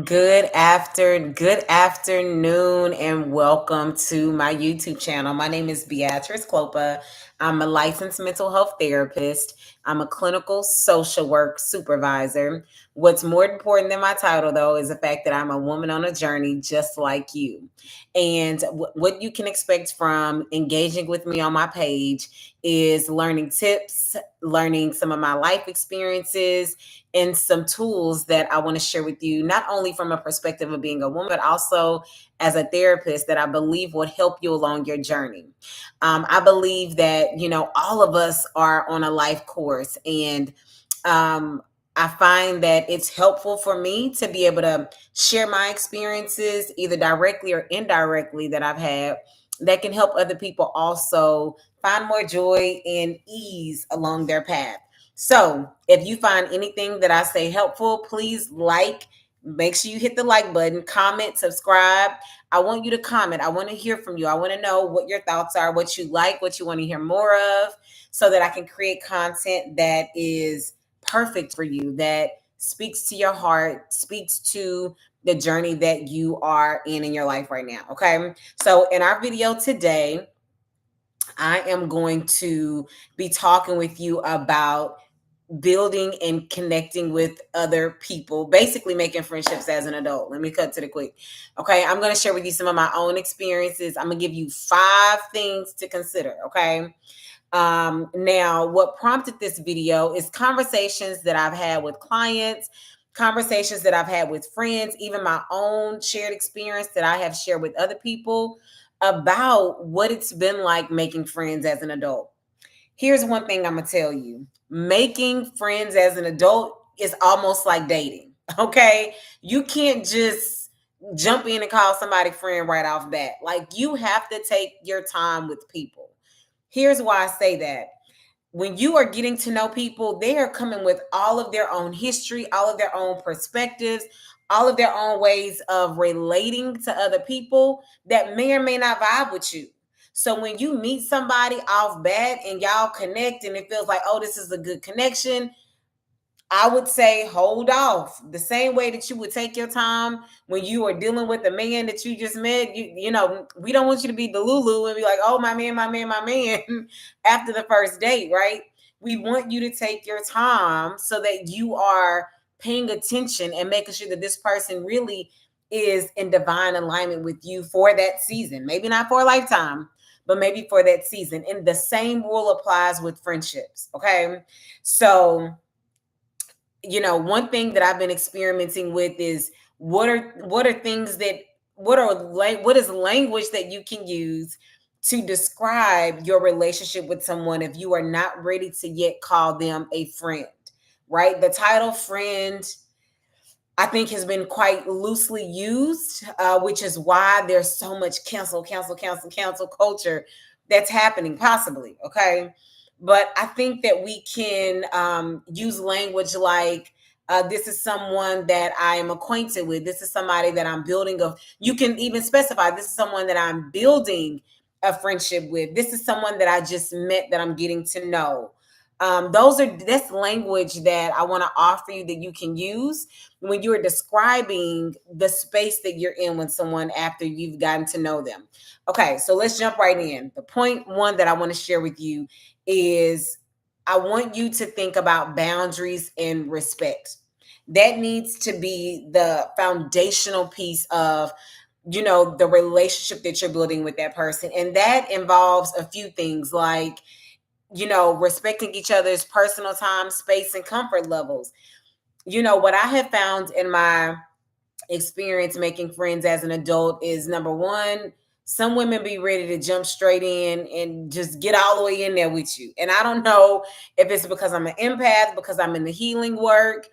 Good afternoon, and welcome to my YouTube channel. My name is Beatrice Clopa. I'm a licensed mental health therapist. I'm a clinical social work supervisor. What's more important than my title, though, is the fact that I'm a woman on a journey just like you. And what you can expect from engaging with me on my page is learning tips, learning some of my life experiences, and some tools that I want to share with you, not only from a perspective of being a woman, but also as a therapist that I believe will help you along your journey. I believe that, all of us are on a life course, and I find that it's helpful for me to be able to share my experiences, either directly or indirectly, that I've had that can help other people also find more joy and ease along their path. So, if you find anything that I say helpful, please make sure you hit the like button, comment, subscribe. I want you to comment. I want to hear from you. I want to know what your thoughts are, what you like, what you want to hear more of, so that I can create content that is perfect for you, that speaks to your heart, speaks to the journey that you are in your life right now. Okay. So, in our video today, I am going to be talking with you about building and connecting with other people, basically making friendships as an adult. Let me cut to the quick. Okay, I'm going to share with you some of my own experiences. I'm going to give you 5 things to consider. Okay. Now, what prompted this video is conversations that I've had with clients, conversations that I've had with friends, even my own shared experience that I have shared with other people about what it's been like making friends as an adult. Here's one thing I'm going to tell you: making friends as an adult is almost like dating. Okay. You can't just jump in and call somebody friend right off bat. Like, you have to take your time with people. Here's why I say that. When you are getting to know people, they are coming with all of their own history, all of their own perspectives, all of their own ways of relating to other people that may or may not vibe with you. So when you meet somebody off bat and y'all connect and it feels like, oh, this is a good connection, I would say hold off. The same way that you would take your time when you are dealing with the man that you just met. We don't want you to be Delulu and be like, oh, my man, my man, my man, after the first date, right? We want you to take your time so that you are paying attention and making sure that this person really is in divine alignment with you for that season. Maybe not for a lifetime, but maybe for that season. And the same rule applies with friendships. Okay. So, one thing that I've been experimenting with is what are things that what is language that you can use to describe your relationship with someone if you are not ready to yet call them a friend, right? The title friend, I think, has been quite loosely used, which is why there's so much cancel culture that's happening, possibly. Okay. But I think that we can use language like, this is someone that I am acquainted with. This is somebody that I'm building you can even specify, this is someone that I'm building a friendship with. This is someone that I just met that I'm getting to know. That's language that I want to offer you that you can use when you're describing the space that you're in with someone after you've gotten to know them. Okay, so let's jump right in. The point 1 that I want to share with you is I want you to think about boundaries and respect. That needs to be the foundational piece of the relationship that you're building with that person. And that involves a few things like, respecting each other's personal time, space, and comfort levels. What I have found in my experience making friends as an adult is, number 1, some women be ready to jump straight in and just get all the way in there with you. And I don't know if it's because I'm an empath, because I'm in the healing work.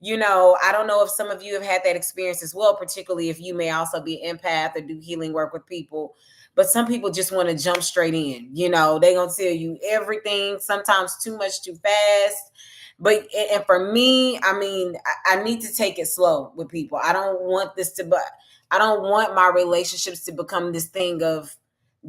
I don't know if some of you have had that experience as well, particularly if you may also be an empath or do healing work with people. But some people just want to jump straight in. They're going to tell you everything, sometimes too much, too fast. But and for me, I mean, I need to take it slow with people. I don't want my relationships to become this thing of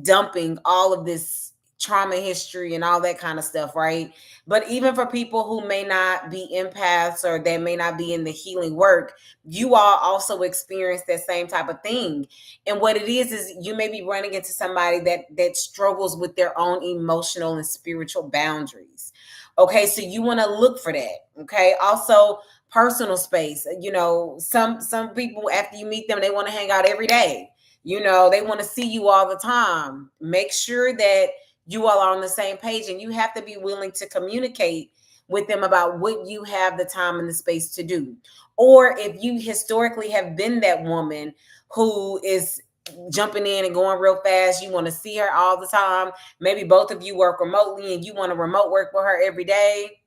dumping all of this trauma history and all that kind of stuff, right? But even for people who may not be empaths or that may not be in the healing work, you all also experience that same type of thing. And what it is you may be running into somebody that struggles with their own emotional and spiritual boundaries. Okay, so you want to look for that. Okay, also personal space. You know, some people after you meet them, they want to hang out every day. You know, they want to see you all the time. Make sure that you all are on the same page, and you have to be willing to communicate with them about what you have the time and the space to do. Or if you historically have been that woman who is jumping in and going real fast, you want to see her all the time. Maybe both of you work remotely and you want to remote work with her every day.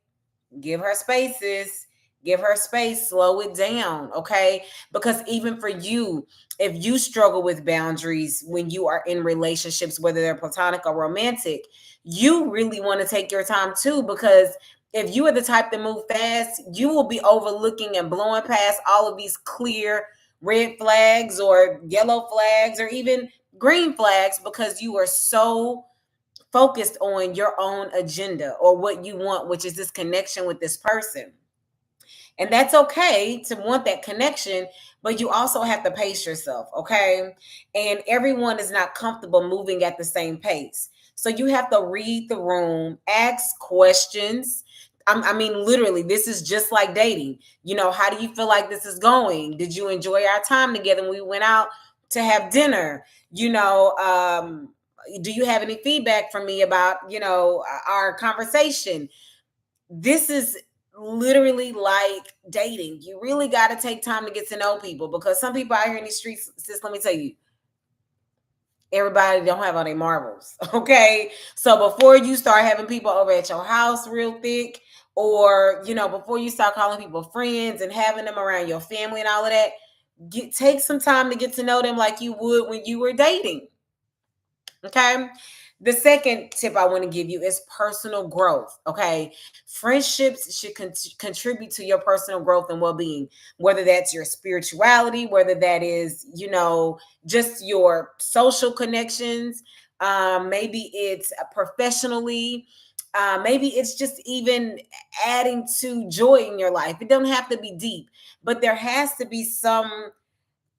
Give her spaces, give her space, slow it down, okay? Because even for you, if you struggle with boundaries when you are in relationships, whether they're platonic or romantic, you really want to take your time too, because if you are the type to move fast, you will be overlooking and blowing past all of these clear red flags or yellow flags or even green flags because you are so focused on your own agenda or what you want, which is this connection with this person. And that's okay to want that connection, but you also have to pace yourself, okay? And everyone is not comfortable moving at the same pace. So you have to read the room, ask questions. I mean, literally, this is just like dating. You know, how do you feel like this is going? Did you enjoy our time together when we went out to have dinner? You know, do you have any feedback from me about, you know, our conversation? This is literally like dating. You really got to take time to get to know people, because some people out here in these streets, sis, let me tell you, everybody don't have all their marbles. Okay. So before you start having people over at your house real thick, or, you know, before you start calling people friends and having them around your family and all of that, take some time to get to know them like you would when you were dating. Okay. The second tip I want to give you is personal growth. Okay. Friendships should contribute to your personal growth and well being, whether that's your spirituality, whether that is, you know, just your social connections. Maybe it's professionally. Maybe it's just even adding to joy in your life. It don't have to be deep, but there has to be some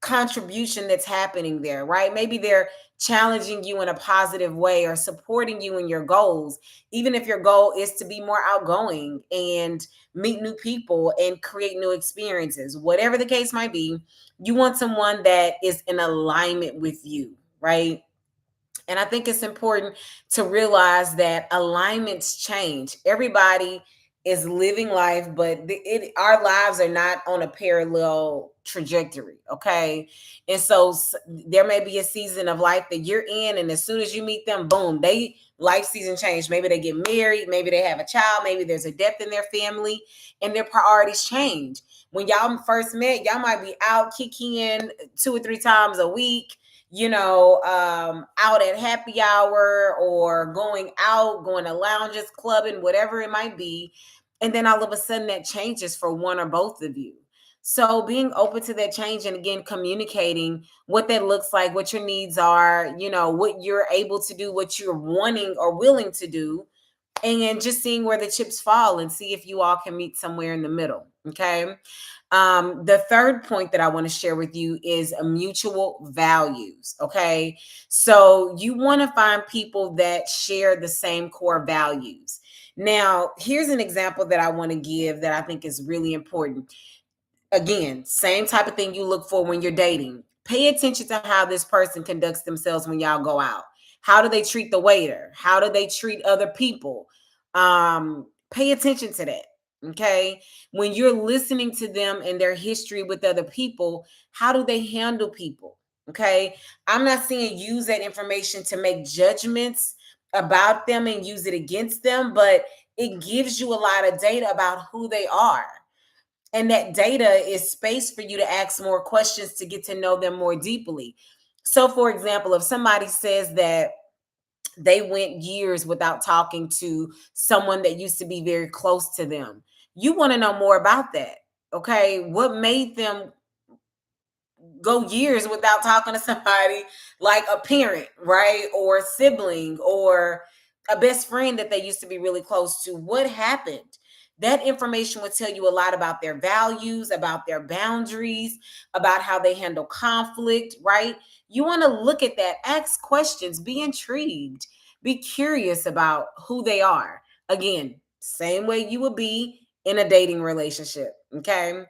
contribution that's happening there, right? Maybe they're challenging you in a positive way or supporting you in your goals, even if your goal is to be more outgoing and meet new people and create new experiences. Whatever the case might be, you want someone that is in alignment with you, right? And I think it's important to realize that alignments change. Everybody is living life, but our lives are not on a parallel trajectory. Okay. And so there may be a season of life that you're in, and as soon as you meet them, boom, they life season change. Maybe they get married, maybe they have a child, maybe there's a death in their family, and their priorities change. When y'all first met, y'all might be out kicking 2 or 3 times a week, you know, out at happy hour or going out, going to lounges, clubbing, whatever it might be. And then all of a sudden that changes for one or both of you. So being open to that change, and again, communicating what that looks like, what your needs are, you know, what you're able to do, what you're wanting or willing to do, and just seeing where the chips fall and see if you all can meet somewhere in the middle. Okay. The third point that I want to share with you is mutual values. Okay. So you want to find people that share the same core values. Now, here's an example that I want to give that I think is really important. Again, same type of thing you look for when you're dating. Pay attention to how this person conducts themselves when y'all go out. How do they treat the waiter? How do they treat other people? Pay attention to that. Okay. When you're listening to them and their history with other people, how do they handle people? Okay. I'm not saying use that information to make judgments about them and use it against them, but it gives you a lot of data about who they are. And that data is space for you to ask more questions to get to know them more deeply. So, for example, if somebody says that they went years without talking to someone that used to be very close to them, you want to know more about that. Okay. What made them go years without talking to somebody like a parent, right? Or a sibling, or a best friend that they used to be really close to. What happened? That information would tell you a lot about their values, about their boundaries, about how they handle conflict, right? You want to look at that, ask questions, be intrigued, be curious about who they are. Again, same way you would be in a dating relationship, okay?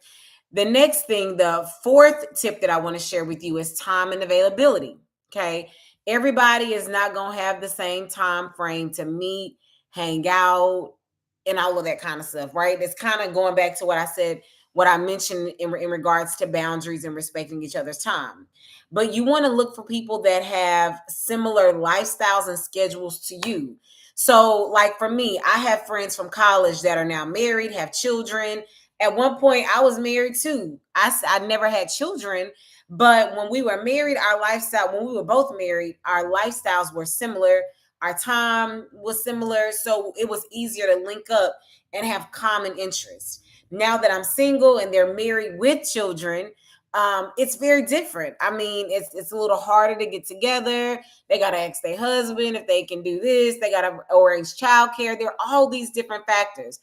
The next thing, the fourth tip that I want to share with you is time and availability. Okay. Everybody is not going to have the same time frame to meet, hang out, and all of that kind of stuff, right? It's kind of going back to what I said, what I mentioned in regards to boundaries and respecting each other's time. But you want to look for people that have similar lifestyles and schedules to you. So, like for me, I have friends from college that are now married, have children. At one point, I was married too. I never had children, but when we were married, our lifestyle, when we were both married, our lifestyles were similar. Our time was similar. So it was easier to link up and have common interests. Now that I'm single and they're married with children, it's very different. I mean, it's a little harder to get together. They got to ask their husband if they can do this. They got to arrange childcare. There are all these different factors.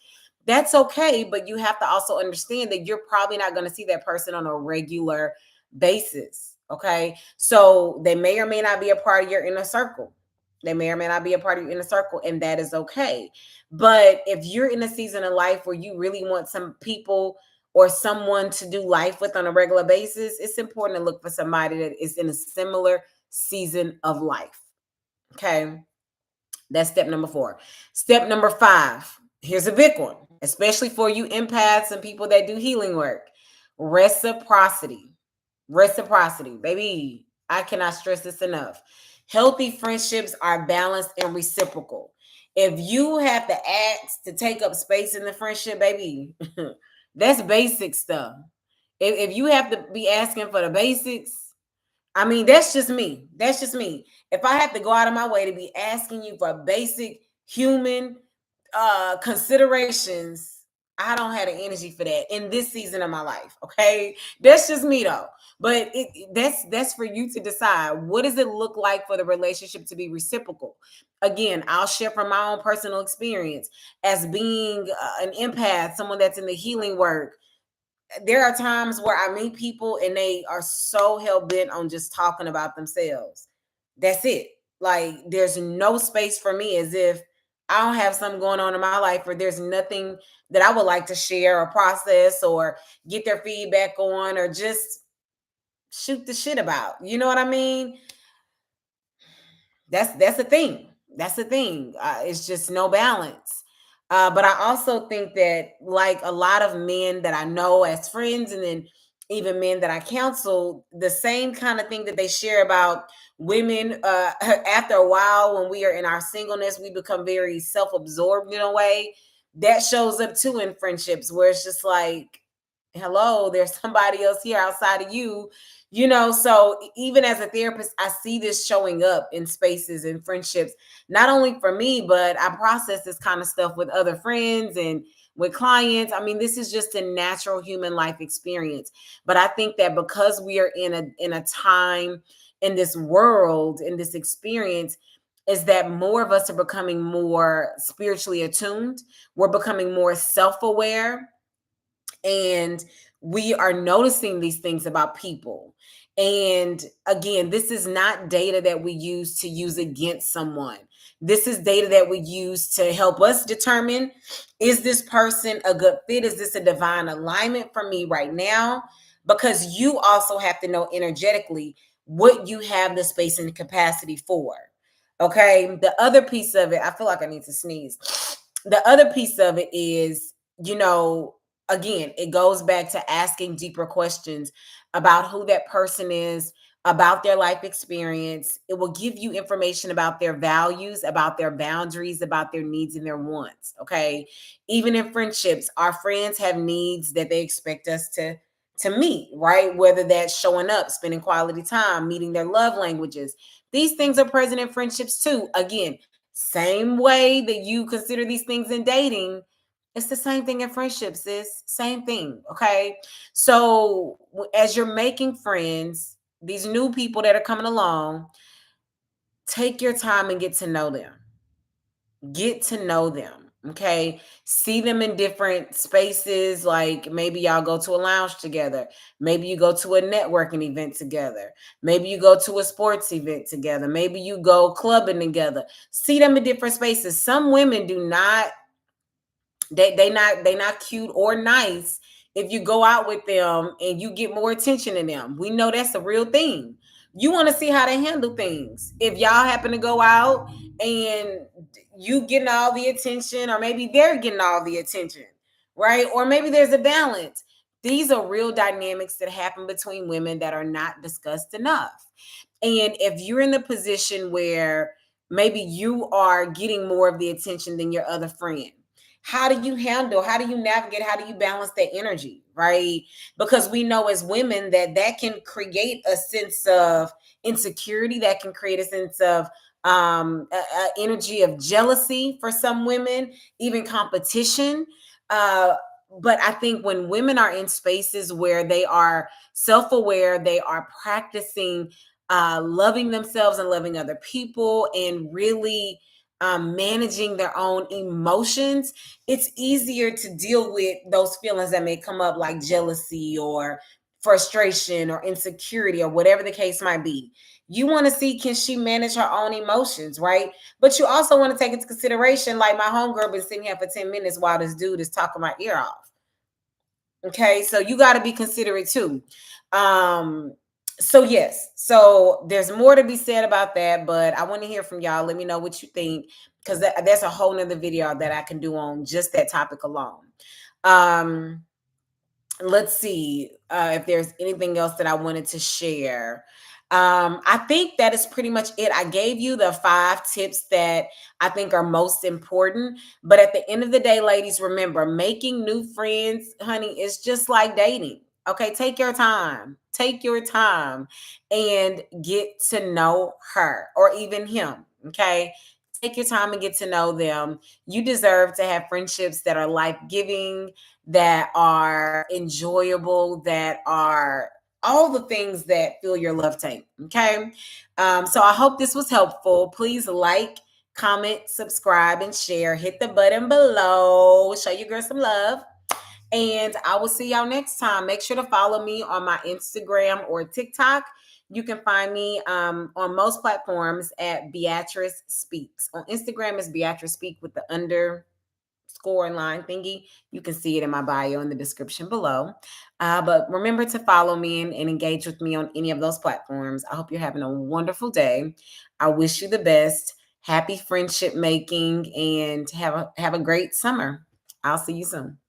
That's okay, but you have to also understand that you're probably not going to see that person on a regular basis. Okay. So they may or may not be a part of your inner circle. They may or may not be a part of your inner circle, and that is okay. But if you're in a season of life where you really want some people or someone to do life with on a regular basis, it's important to look for somebody that is in a similar season of life. Okay. That's step number 4. Step number 5. Here's a big one, especially for you empaths and people that do healing work. Reciprocity. Reciprocity, baby. I cannot stress this enough. Healthy friendships are balanced and reciprocal. If you have to ask to take up space in the friendship, baby, that's basic stuff. If you have to be asking for the basics, I mean, that's just me. That's just me. If I have to go out of my way to be asking you for basic human considerations, I don't have the energy for that in this season of my life. Okay. That's just me though. But that's for you to decide. What does it look like for the relationship to be reciprocal? Again, I'll share from my own personal experience as being an empath, someone that's in the healing work. There are times where I meet people and they are so hell bent on just talking about themselves. That's it. Like there's no space for me, as if I don't have something going on in my life or there's nothing that I would like to share or process or get their feedback on or just shoot the shit about. You know what I mean? That's the thing. That's the thing. It's just no balance. But I also think that, like a lot of men that I know as friends, and then even men that I counsel, the same kind of thing that they share about women. After a while, when we are in our singleness, we become very self-absorbed in a way that shows up too in friendships, where it's just like, hello, there's somebody else here outside of you. So even as a therapist, I see this showing up in spaces and friendships, not only for me, but I process this kind of stuff with other friends and with clients. I mean, this is just a natural human life experience. But I think that because we are in a time in this world, in this experience, is that more of us are becoming more spiritually attuned. We're becoming more self-aware, and we are noticing these things about people. And again, this is not data that we use against someone. This is data that we use to help us determine, is this person a good fit? Is this a divine alignment for me right now? Because you also have to know energetically what you have the space and the capacity for. Okay. The other piece of it, I feel like I need to sneeze. The other piece of it is, you know, again, it goes back to asking deeper questions about who that person is, about their life experience. It will give you information about their values, about their boundaries, about their needs and their wants. Okay. Even in friendships, our friends have needs that they expect us to meet, right? Whether that's showing up, spending quality time, meeting their love languages. These things are present in friendships too. Again, same way that you consider these things in dating, it's the same thing in friendships, sis. Same thing. Okay. So as you're making friends, these new people that are coming along, take your time and get to know them. Get to know them. Okay. See them in different spaces. Like maybe y'all go to a lounge together. Maybe you go to a networking event together. Maybe you go to a sports event together. Maybe you go clubbing together. See them in different spaces. Some women do not, they not cute or nice if you go out with them and you get more attention than them. We know that's a real thing. You want to see how they handle things. If y'all happen to go out and you getting all the attention, or maybe they're getting all the attention, right? Or maybe there's a balance. These are real dynamics that happen between women that are not discussed enough. And if you're in the position where maybe you are getting more of the attention than your other friend, how do you handle, how do you navigate, how do you balance that energy, right? Because we know as women that that can create a sense of insecurity, that can create a sense of energy of jealousy for some women, even competition. uh but I think when women are in spaces where they are self-aware, they are practicing loving themselves and loving other people, and really managing their own emotions, it's easier to deal with those feelings that may come up, like jealousy or frustration or insecurity or whatever the case might be. You want to see, can she manage her own emotions, right? But you also want to take into consideration, like my homegirl been sitting here for 10 minutes while this dude is talking my ear off. Okay, so you got to be considerate too. Um, so yes, so there's more to be said about that, but I want to hear from y'all. Let me know what you think, because that's a whole nother video that I can do on just that topic alone. Um, let's see if there's anything else that I wanted to share. I think that is pretty much it. I gave you the 5 tips that I think are most important. But at the end of the day, ladies, remember, making new friends, honey, is just like dating. Okay, take your time. Take your time and get to know her or even him. Okay, take your time and get to know them. You deserve to have friendships that are life giving, that are enjoyable, that are all the things that fill your love tank. Okay. So I hope this was helpful. Please like, comment, subscribe, and share. Hit the button below. Show your girl some love. And I will see y'all next time. Make sure to follow me on my Instagram or TikTok. You can find me on most platforms at Beatrice Speaks. On Instagram is Beatrice Speak with the underscore and line thingy. You can see it in my bio in the description below. But remember to follow me and engage with me on any of those platforms. I hope you're having a wonderful day. I wish you the best. Happy friendship making, and have a great summer. I'll see you soon.